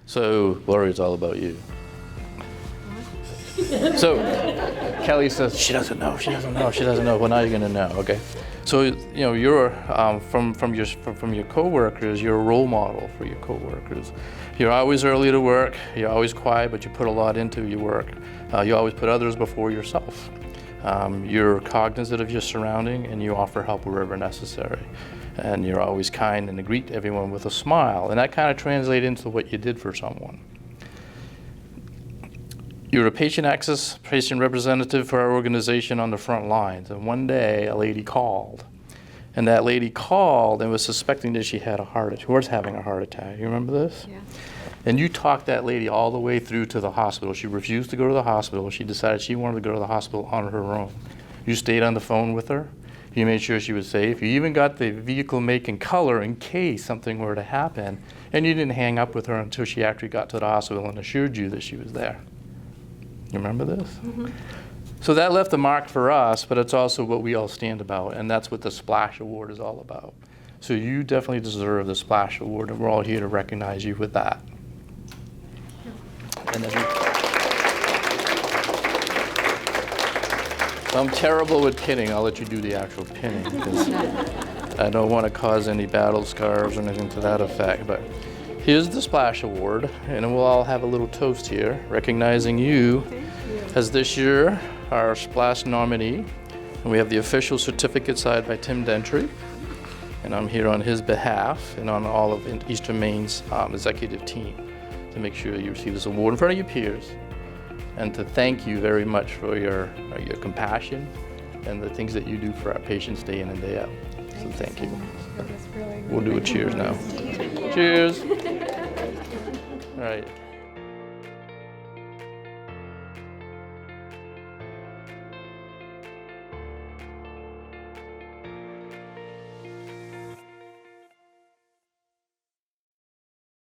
So, Lori, it's all about you. So, Kelly says, she doesn't know. Well, now you're gonna know, okay? So, you're from your coworkers, you're a role model for your coworkers. You're always early to work, you're always quiet, but you put a lot into your work. You always put others before yourself. You're cognizant of your surrounding, and you offer help wherever necessary. And you're always kind and greet everyone with a smile. And that kind of translates into what you did for someone. You're a patient representative for our organization on the front lines. And one day, a lady called. And that lady called and was suspecting that she had a heart attack, was having a heart attack. You remember this? Yeah. And you talked that lady all the way through to the hospital. She refused to go to the hospital. She decided she wanted to go to the hospital on her own. You stayed on the phone with her. You made sure she was safe. You even got the vehicle make and color in case something were to happen. And you didn't hang up with her until she actually got to the hospital and assured you that she was there. You remember this? Mm-hmm. So that left a mark for us, but it's also what we all stand about, and that's what the Splash Award is all about. So you definitely deserve the Splash Award, and we're all here to recognize you with that. And then I'm terrible with pinning. I'll let you do the actual pinning, because I don't want to cause any battle scars or anything to that effect. But here's the Splash Award, and we'll all have a little toast here, recognizing you as this year our Splash nominee. And we have the official certificate signed by Tim Dentry, and I'm here on his behalf and on all of Eastern Maine's executive team to make sure you receive this award in front of your peers, and to thank you very much for your compassion and the things that you do for our patients day in and day out. So thank you. It was really, We'll do a cheers now. Cheers. All right.